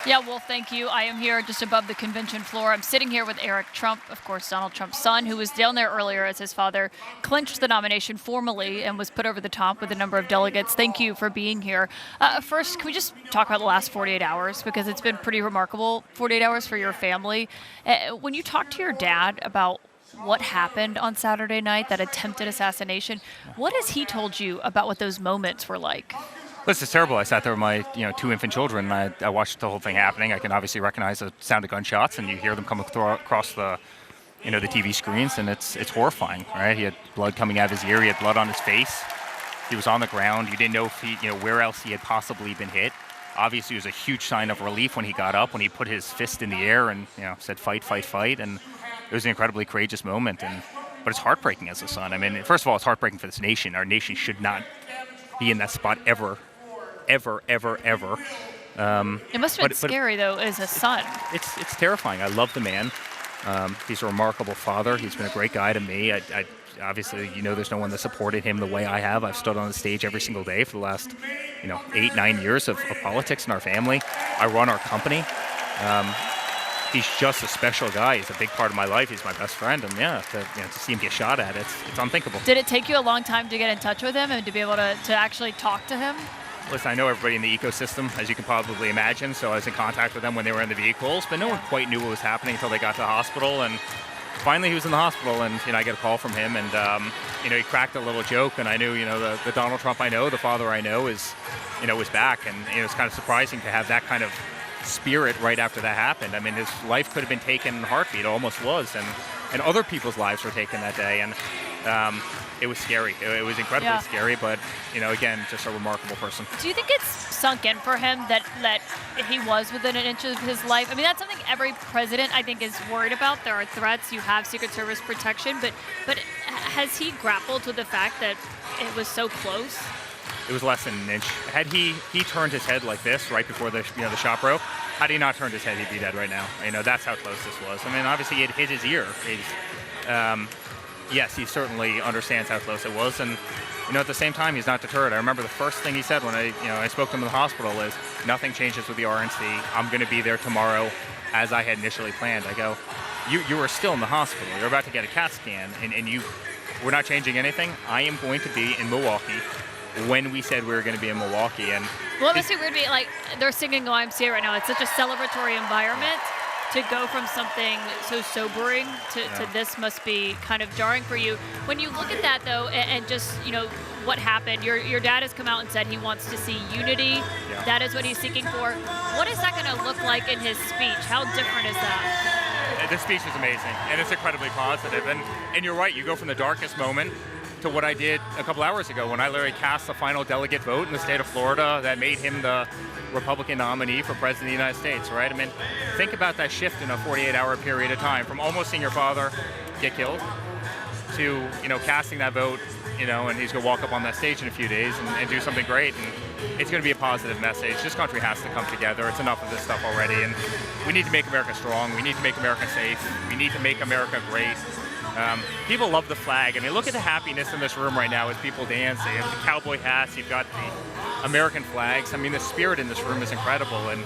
Yeah, Wolf, thank you. I am here just above the convention floor. I'm sitting here with Eric Trump, of course, Donald Trump's son, who was down there earlier as his father clinched the nomination formally and was put over the top with a number of delegates. Thank you for being here. First, can we just talk about the last 48 hours? Because it's been pretty remarkable 48 hours for your family. When you talk to your dad about what happened on Saturday night, that attempted assassination, what has he told you about what those moments were like? This is terrible. I sat there with my, two infant children. And I watched the whole thing happening. I can obviously recognize the sound of gunshots, and you hear them come across the, the TV screens, and it's horrifying, right? He had blood coming out of his ear. He had blood on his face. He was on the ground. You didn't know if he, where else he had possibly been hit. Obviously, it was a huge sign of relief when he got up, when he put his fist in the air and, said, "Fight, fight, fight." And it was an incredibly courageous moment. But it's heartbreaking as a son. I mean, first of all, it's heartbreaking for this nation. Our nation should not be in that spot ever. Ever. It must have been scary, though, as a son. It's terrifying. I love the man. He's a remarkable father. He's been a great guy to me. I obviously, there's no one that supported him the way I have. I've stood on the stage every single day for the last, 8-9 years of politics in our family. I run our company. He's just a special guy. He's a big part of my life. He's my best friend, and to see him get shot at, it's unthinkable. Did it take you a long time to get in touch with him and to be able to actually talk to him? Listen, I know everybody in the ecosystem, as you can probably imagine, so I was in contact with them when they were in the vehicles, but no one quite knew what was happening until they got to the hospital, and finally he was in the hospital, and I get a call from him, and he cracked a little joke, and I knew, the Donald Trump I know, the father I know was back, and it's kind of surprising to have that kind of spirit right after that happened. I mean, his life could have been taken in a heartbeat, it almost was, and other people's lives were taken that day, and it was scary. It was incredibly scary, but, again, just a remarkable person. Do you think it's sunk in for him that he was within an inch of his life? I mean, that's something every president, I think, is worried about. There are threats. You have Secret Service protection. But has he grappled with the fact that it was so close? It was less than an inch. Had he turned his head like this right before the shot broke, had he not turned his head, he'd be dead right now. That's how close this was. I mean, obviously, he had hit his ear. Yes, he certainly understands how close it was, and at the same time, he's not deterred. I remember the first thing he said when I spoke to him in the hospital is, "Nothing changes with the RNC. I'm going to be there tomorrow, as I had initially planned." I go, "You were still in the hospital. You're about to get a CAT scan, and we're not changing anything. I am going to be in Milwaukee when we said we were going to be in Milwaukee." And well, it must be weird to be like they're singing YMCA right now. It's such a celebratory environment. To go from something so sobering to this must be kind of jarring for you. When you look at that, though, and just, what happened, your dad has come out and said he wants to see unity. Yeah. That is what he's seeking for. What is that going to look like in his speech? How different is that? This speech is amazing, and it's incredibly positive. And you're right, you go from the darkest moment to what I did a couple hours ago when I literally cast the final delegate vote in the state of Florida that made him the Republican nominee for President of the United States, right? I mean, think about that shift in a 48-hour period of time, from almost seeing your father get killed to, casting that vote, and he's going to walk up on that stage in a few days and do something great. And it's going to be a positive message. This country has to come together. It's enough of this stuff already. And we need to make America strong. We need to make America safe. We need to make America great. People love the flag. I mean, look at the happiness in this room right now as people dance. They have the cowboy hats. You've got the American flags. I mean, the spirit in this room is incredible, and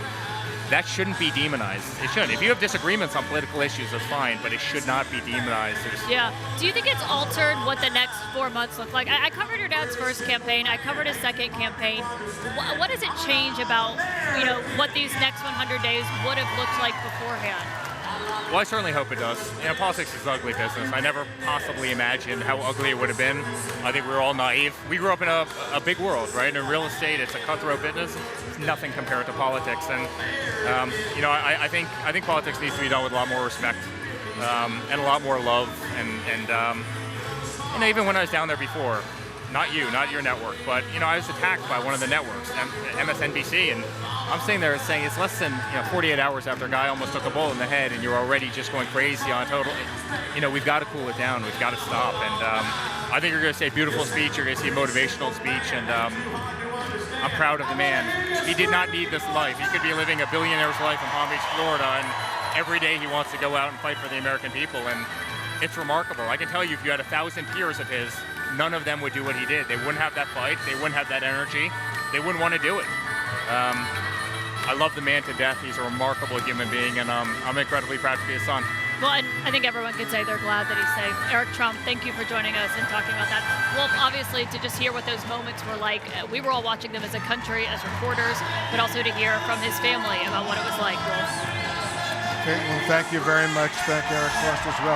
that shouldn't be demonized. It shouldn't. If you have disagreements on political issues, that's fine, but it should not be demonized. Yeah. Do you think it's altered what the next 4 months look like? I covered your dad's first campaign. I covered his second campaign. What does it change about, what these next 100 days would have looked like beforehand? Well, I certainly hope it does. Politics is an ugly business. I never possibly imagined how ugly it would have been. I think we were all naive. We grew up in a big world, right? In real estate, it's a cutthroat business. It's nothing compared to politics. And, I think politics needs to be done with a lot more respect and a lot more love. And even when I was down there before, not your network, but, I was attacked by one of the networks, MSNBC, and I'm sitting there saying it's less than 48 hours after a guy almost took a bullet in the head, and you're already just going crazy on total. We've got to cool it down. We've got to stop. And I think you're going to see a beautiful speech. You're going to see a motivational speech, and I'm proud of the man. He did not need this life. He could be living a billionaire's life in Palm Beach, Florida, and every day he wants to go out and fight for the American people. And it's remarkable. I can tell you, if you had 1,000 peers of his, none of them would do what he did. They wouldn't have that fight. They wouldn't have that energy. They wouldn't want to do it. I love the man to death. He's a remarkable human being, and I'm incredibly proud to be his son. Well, and I think everyone can say they're glad that he's safe. Eric Trump, thank you for joining us and talking about that. Well, obviously, to just hear what those moments were like, we were all watching them as a country, as reporters, but also to hear from his family about what it was like, Wolf. Okay, well, thank you very much. Thank Eric Frost as well.